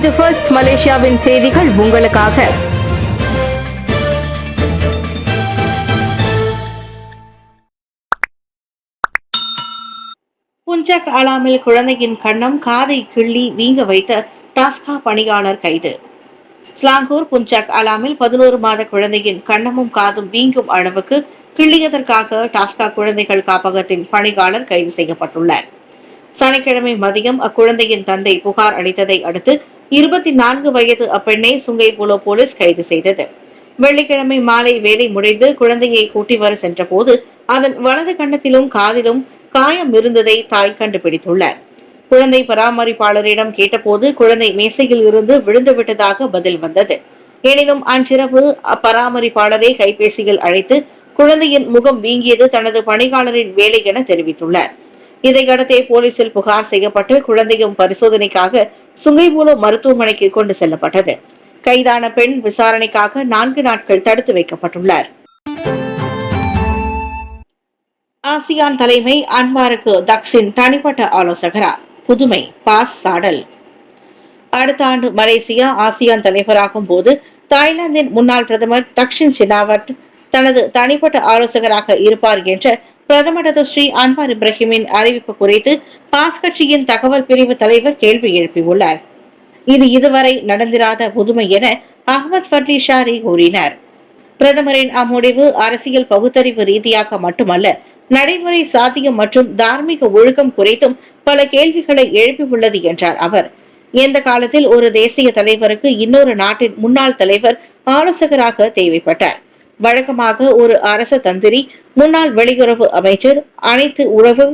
இது ஃபர்ஸ்ட் மலேசியாவின் செய்திகள் உங்களுக்காக. புஞ்சக் அலாமில் குழந்தையின் கன்னம் காதை கிள்ளி வீங்க வைத்த டாஸ்கா பணியாளர் கைது. ஸ்லாங்கூர் புஞ்சக் அலாமில் 11 மாத குழந்தையின் கன்னமும் காதும் வீங்கும் அளவுக்கு கிள்ளியதற்காக டாஸ்கா குழந்தைகள் காப்பகத்தின் பணியாளர் கைது செய்யப்பட்டுள்ளார். சனிக்கிழமை மதியம் அக்குழந்தையின் தந்தை புகார் அளித்ததை அடுத்து 24 வயது அப்பெண்ணை சுங்கைபுலோ போலீஸ் கைது செய்தது. வெள்ளிக்கிழமை மாலை வேலை முடிந்து குழந்தையை கூட்டி வர சென்ற போது அதன் வலது கன்னத்திலும் காதிலும் காயம் இருந்ததை தாய் கண்டுபிடித்துள்ளார். குழந்தை பராமரிப்பாளரிடம் கேட்டபோது குழந்தை மேசையில் இருந்து விழுந்து விட்டதாக பதில் வந்தது. எனினும் அன்றிரவு அப்பராமரிப்பாளரை கைபேசியில் அழைத்து குழந்தையின் முகம் வீங்கியது தனது பணியாளரின் வேலை என தெரிவித்துள்ளார். இதையடுத்தே போலீசில் புகார் செய்யப்பட்டு குழந்தையும் பரிசோதனைக்காக சுங்கைபுலோ மருத்துவமனைக்கு கொண்டு செல்லப்பட்டது. கைதான பெண் விசாரணைக்காக 4 நாட்கள் தடுத்து வைக்கப்பட்டுள்ளார். ஆசியான் தலைமை அன்வாருக்கு தக்சின் தனிப்பட்ட ஆலோசகரா? புதுமை பாஸ் சாடல். அடுத்த ஆண்டு மலேசியா ஆசியான் தலைவராகும் போது தாய்லாந்தின் முன்னாள் பிரதமர் தக்ஷின் ஷினாவட் தனது தனிப்பட்ட ஆலோசகராக இருப்பார் என்ற பிரதமர் ஸ்ரீ அன்வார் இப்ராஹிமின் அறிவிப்பு குறித்து பாஸ் கட்சியின் தகவல் பிரிவு தலைவர் கேள்வி எழுப்பியுள்ளார். இது இதுவரை நடந்திராத புதுமை என அகமது ஃபட்லி ஷாரி கூறினார். பிரதமரின் அம்முடிவு அரசியல் பகுத்தறிவு ரீதியாக மட்டுமல்ல, நடைமுறை சாத்தியம் மற்றும் தார்மீக ஒழுக்கம் குறித்தும் பல கேள்விகளை எழுப்பியுள்ளது என்றார் அவர். எந்த காலத்தில் ஒரு தேசிய தலைவருக்கு இன்னொரு நாட்டின் முன்னாள் தலைவர் ஆலோசகராக தேவைப்பட்டார்? வழக்கமாக ஒரு அரச தந்திரி, முன்னாள் வெளியுறவு அமைச்சர், அனைத்து உறவு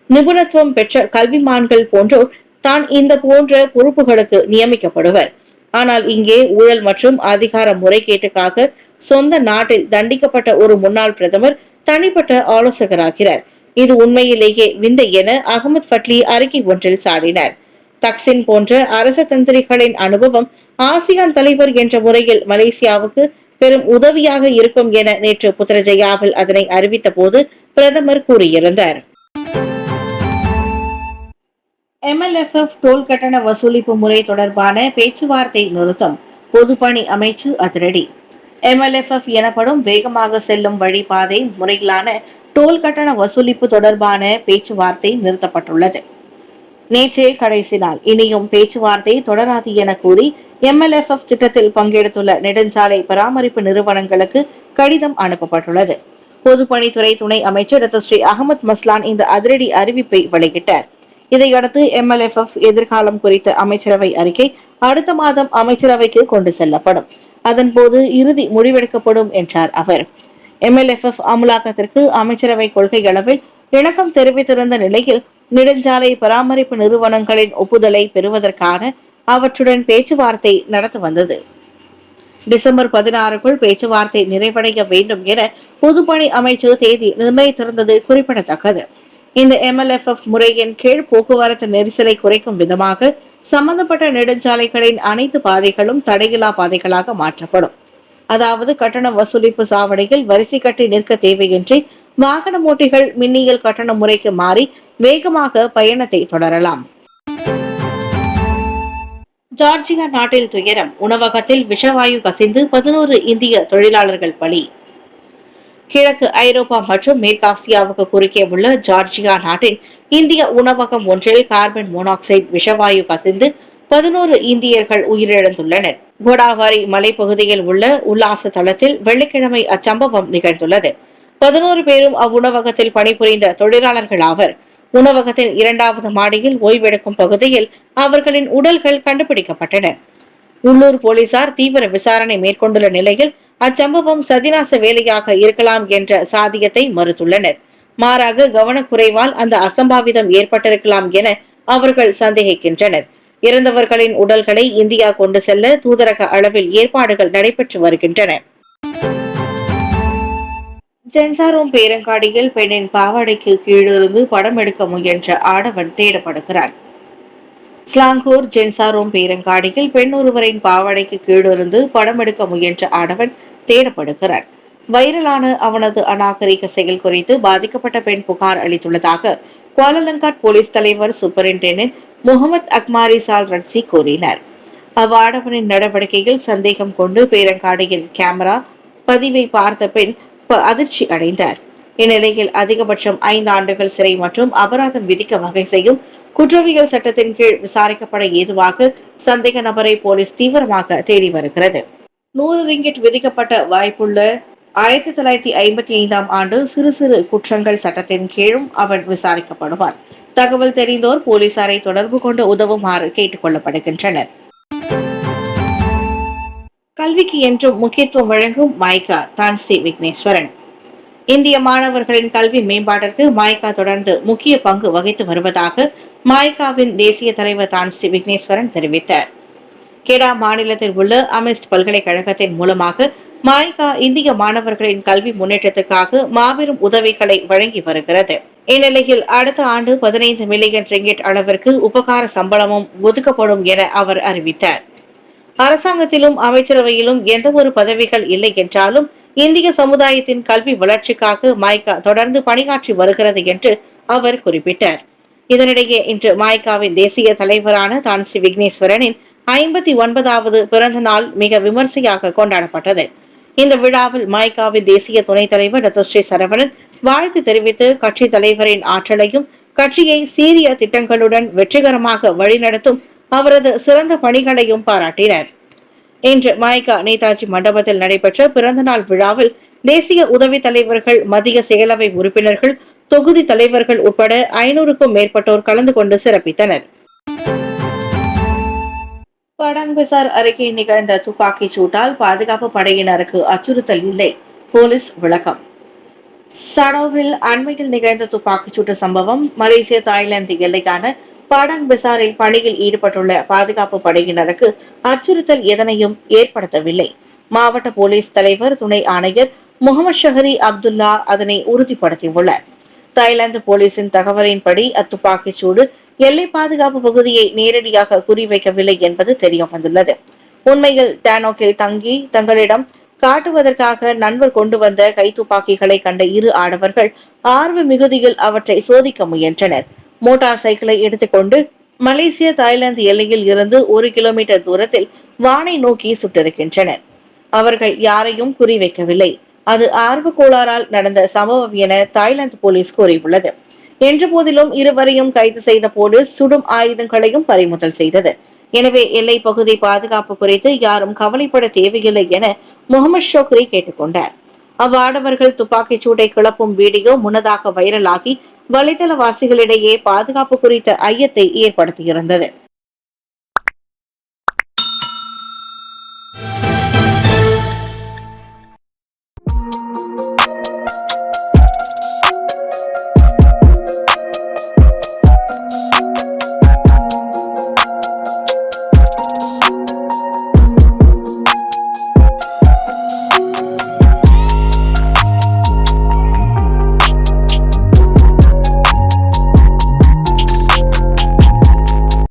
நிபுணத்துவம் பெற்ற கல்விமான்கள் போன்றோர் தான் இந்த போன்ற பொறுப்புகளுக்கு நியமிக்கப்படுவர். ஆனால் இங்கே ஊழல் மற்றும் அதிகார முறைகேட்டுக்காக சொந்த நாட்டில் தண்டிக்கப்பட்ட ஒரு முன்னாள் பிரதமர் தனிப்பட்ட ஆலோசகராகிறார். இது உண்மையிலேயே விந்தை என அகமது ஃபட்லி அறிக்கை ஒன்றில் சாடினார். தக்சின் போன்ற அரச தந்திரிகளின் அனுபவம் ஆசியான் தலைவர் என்ற முறையில் மலேசியாவுக்கு பெரும் உதவியாக இருக்கும் என நேற்று புத்ரஜயாவில் அதனை அறிவித்த போது பிரதமர் கூறியிருந்தார். MLFF டோல் கட்டண வசூலிப்பு முறை தொடர்பான பேச்சுவார்த்தை நிறுத்தம். பொதுப்பணி அமைச்சு அதிரடி. MLFF எனப்படும் வேகமாக செல்லும் வழிபாதை முறையிலான டோல் கட்டண வசூலிப்பு தொடர்பான பேச்சுவார்த்தை நிறுத்தப்பட்டுள்ளது. நேற்றே கடைசி நாள். இனியும் பேச்சுவார்த்தை தொடராது என கூறி MLFF திட்டத்தில் பங்கெடுத்துள்ள நெடுஞ்சாலை பராமரிப்பு நிறுவனங்களுக்கு கடிதம் அனுப்பப்பட்டுள்ளது. பொதுப்பணித்துறை துணை அமைச்சர் டாக்டர் ஸ்ரீ அகமது மஸ்லான் இந்த அதிரடி அறிவிப்பை வெளியிட்டார். இதையடுத்து MLFF எதிர்காலம் குறித்த அமைச்சரவை அறிக்கை அடுத்த மாதம் அமைச்சரவைக்கு கொண்டு செல்லப்படும். அதன்போது இறுதி முடிவெடுக்கப்படும் என்றார் அவர். MLFF அமலாக்கத்திற்கு அமைச்சரவை கொள்கை அளவில் இணக்கம் தெரிவித்திருந்த நிலையில் நெடுஞ்சாலை பராமரிப்பு நிறுவனங்களின் ஒப்புதலை பெறுவதற்கான அவற்றுடன் பேச்சுவார்த்தை நடத்த வந்தது. டிசம்பர் 16க்குள் பேச்சுவார்த்தை நிறைவடைய வேண்டும் என பொதுப்பணி அமைச்சு தேதி நிர்ணயித்திருந்தது குறிப்பிடத்தக்கது. இந்த MLFF முறையின் கீழ் போக்குவரத்து நெரிசலை குறைக்கும் விதமாக சம்பந்தப்பட்ட நெடுஞ்சாலைகளின் அனைத்து பாதைகளும் தடையில்லா பாதைகளாக மாற்றப்படும். அதாவது கட்டண வசூலிப்பு சாவடியில் வரிசை கட்டி நிற்க தேவையின்றி வாகன ஓட்டிகள் மின்னியல் கட்டண முறைக்கு மாறி வேகமாக பயணத்தை தொடரலாம். ஜார்ஜியா நாட்டில் துயரம். உணவகத்தில் விஷவாயு கசிந்து 11 இந்திய தொழிலாளர்கள் பலி. கிழக்கு ஐரோப்பா மற்றும் மேற்காசியாவுக்கு குறுக்கே உள்ள ஜார்ஜியா நாட்டின் இந்திய உணவகம் ஒன்றில் கார்பன் மோனாக்சைடு விஷவாயு கசிந்து 11 இந்தியர்கள் உயிரிழந்துள்ளனர். கோடாவாரி மலைப்பகுதியில் உள்ள உல்லாச தளத்தில் வெள்ளிக்கிழமை அச்சம்பவம் நிகழ்ந்துள்ளது. 11 பேரும் அவ்வுணவகத்தில் பணிபுரிந்த தொழிலாளர்கள் ஆவர். உணவகத்தின் 2வது மாடியில் ஓய்வெடுக்கும் பகுதியில் அவர்களின் உடல்கள் கண்டுபிடிக்கப்பட்டன. உள்ளூர் போலீசார் தீவிர விசாரணை மேற்கொண்டுள்ள நிலையில் அச்சம்பவம் சதிநாச வேலையாக இருக்கலாம் என்ற சாதியத்தை மறுத்துள்ளனர். மாறாக கவனக்குறைவால் அந்த அசம்பாவிதம் ஏற்பட்டிருக்கலாம் என அவர்கள் சந்தேகிக்கின்றனர். இறந்தவர்களின் உடல்களை இந்தியா கொண்டு செல்ல தூதரக அளவில் ஏற்பாடுகள் நடைபெற்று வருகின்றன. ஜென்சாரோம் பேரங்காடியில் பெண்ணின் பாவாடைக்கு கீழிருந்து படம் எடுக்க முயன்ற ஆடவன் தேடப்படுகிறான். ஸ்லாங்கூர் ஜென்சாரோம் பேரங்காடியில் பெண் ஒருவரின் பாவாடைக்கு கீழிருந்து படம் எடுக்க முயன்ற ஆடவன் தேடப்படுகிறான். வைரலான அவனது அநாகரிக செயல் குறித்து பாதிக்கப்பட்ட பெண் புகார் அளித்துள்ளதாக குவாலலங்காட் போலீஸ் தலைவர் சூப்பரிண்டென்டென்ட் முகமது அக்மாரி சால் ரட்சி கூறினார். அவ்வாடவனின் நடவடிக்கையில் சந்தேகம் கொண்டு பேரங்காடியின் கேமரா பதிவை பார்த்த பின் அதிர்ச்சி அடைந்தார். இந்நிலையில் அதிகபட்சம் 5 ஆண்டுகள் சிறை மற்றும் அபராதம் விதிக்க வகை செய்யும் குற்றவியல் சட்டத்தின் கீழ் விசாரிக்கப்பட ஏதுவாக சந்தேக நபரை போலீஸ் தீவிரமாக தேடி வருகிறது. 100 ரிங்கிட் விதிக்கப்பட்ட வாய்ப்புள்ள 1955ஆம் ஆண்டு சிறு சிறு குற்றங்கள் சட்டத்தின் கீழும் அவர் விசாரிக்கப்படுவார். தகவல் தெரிந்தோர் போலீசாரை தொடர்பு கொண்டு உதவுமாறு கேட்டுக் கொள்ளப்படுகின்றனர். கல்விக்கு என்றும் முக்கியத்துவம் வழங்கும் மைகா தான் ஸ்ரீ விக்னேஸ்வரன். இந்திய மாணவர்களின் கல்வி மேம்பாட்டிற்கு மைகா தொடர்ந்து முக்கிய பங்கு வகித்து வருவதாக மைகாவின் தேசிய தலைவர் தான் ஸ்ரீ விக்னேஸ்வரன் தெரிவித்தார். கெடா மாநிலத்தில் உள்ள அமிஸ்ட் பல்கலைக்கழகத்தின் மூலமாக மைகா இந்திய மாணவர்களின் கல்வி முன்னேற்றத்திற்காக மாபெரும் உதவிகளை வழங்கி வருகிறது. இந்நிலையில் அடுத்த ஆண்டு 15 மில்லியன் ரிங்கிட் அளவிற்கு உபகார சம்பளமும் ஒதுக்கப்படும் என அவர் அறிவித்தார். அரசாங்கத்திலும் அமைச்சரவையிலும் எந்த ஒரு பதவிகள் இல்லை என்றாலும் இந்திய சமுதாயத்தின் கல்வி வளர்ச்சிக்காக மைகா தொடர்ந்து பணியாற்றி வருகிறது என்று அவர் குறிப்பிட்டார். இதனிடையே இன்று மைகாவின் தேசிய தலைவரான தான் ஸ்ரீ விக்னேஸ்வரனின் 59வது பிறந்த நாள் மிக விமர்சையாக கொண்டாடப்பட்டது. இந்த விழாவில் மைகாவின் தேசிய துணைத் தலைவர் டாக்டர் ஸ்ரீ சரவணன் வாழ்த்து தெரிவித்து கட்சி தலைவரின் ஆற்றலையும் கட்சியை சீரிய திட்டங்களுடன் வெற்றிகரமாக வழிநடத்தும் அவரது சிறந்த பணிகளையும் பாராட்டினர். இன்று மைகா நேதாஜி மண்டபத்தில் நடைபெற்ற பிறந்தநாள் விழாவில் தேசிய உதவி தலைவர்கள், மத்திய செயலவை உறுப்பினர்கள், தொகுதி தலைவர்கள் உட்பட 500க்கும் மேற்பட்டோர் கலந்து கொண்டு சிறப்பித்தனர். படாங் பசார் அருகே நிகழ்ந்த துப்பாக்கிச் சூட்டால் பாதுகாப்பு படையினருக்கு அச்சுறுத்தல் இல்லை, போலீஸ் விளக்கம். சடோவில் அண்மையில் நிகழ்ந்த துப்பாக்கிச் சூட்டு சம்பவம் மலேசிய தாய்லாந்து எல்லையான படாங் பசாரில் பணியில் ஈடுபட்டுள்ள பாதுகாப்பு படையினருக்கு அச்சுறுத்தல் எதனையும் ஏற்படுத்தவில்லை. மாவட்ட போலீஸ் தலைவர் துணை ஆணையர் முகமது ஷஹரி அப்துல்லா அதனை உறுதிப்படுத்தியுள்ளார். தாய்லாந்து போலீசின் தகவலின்படி அத்துப்பாக்கிச் சூடு எல்லை பாதுகாப்பு பகுதியை நேரடியாக குறிவைக்கவில்லை என்பது தெரிய வந்துள்ளது. உண்மையில் டேனோக்கில் தங்கி தங்களிடம் காட்டுவதற்காக நண்பர் கொண்டு வந்த கைத்துப்பாக்கிகளை கண்ட இரு ஆடவர்கள் ஆர்வ மிகுதியில் அவற்றை சோதிக்க முயன்றனர். மோட்டார் சைக்கிளை எடுத்துக்கொண்டு மலேசிய தாய்லாந்து எல்லையில் இருந்து 1 கிலோமீட்டர் தூரத்தில் வானை நோக்கி சுட்டிருக்கின்றனர். அவர்கள் யாரையும் குறிவைக்கவில்லை. அது ஆர்வ கோளாறால் நடந்த சம்பவம் என தாய்லாந்து போலீஸ் கூறியுள்ளது. என்ற போதிலும் இருவரையும் கைது செய்த போலீஸ் சுடும் ஆயுதங்களையும் பறிமுதல் செய்தது. எனவே எல்லை பகுதி பாதுகாப்பு குறித்து யாரும் கவலைப்பட தேவையில்லை என முகமது ஷோக்ரி கேட்டுக்கொண்டார். அவ்வாடவர்கள் துப்பாக்கிச் சூட்டை கிளப்பும் வீடியோ முன்னதாக வைரலாகி வலைதளவாசிகளிடையே பாதுகாப்பு குறித்த ஐயத்தை ஏற்படுத்தியிருந்தது.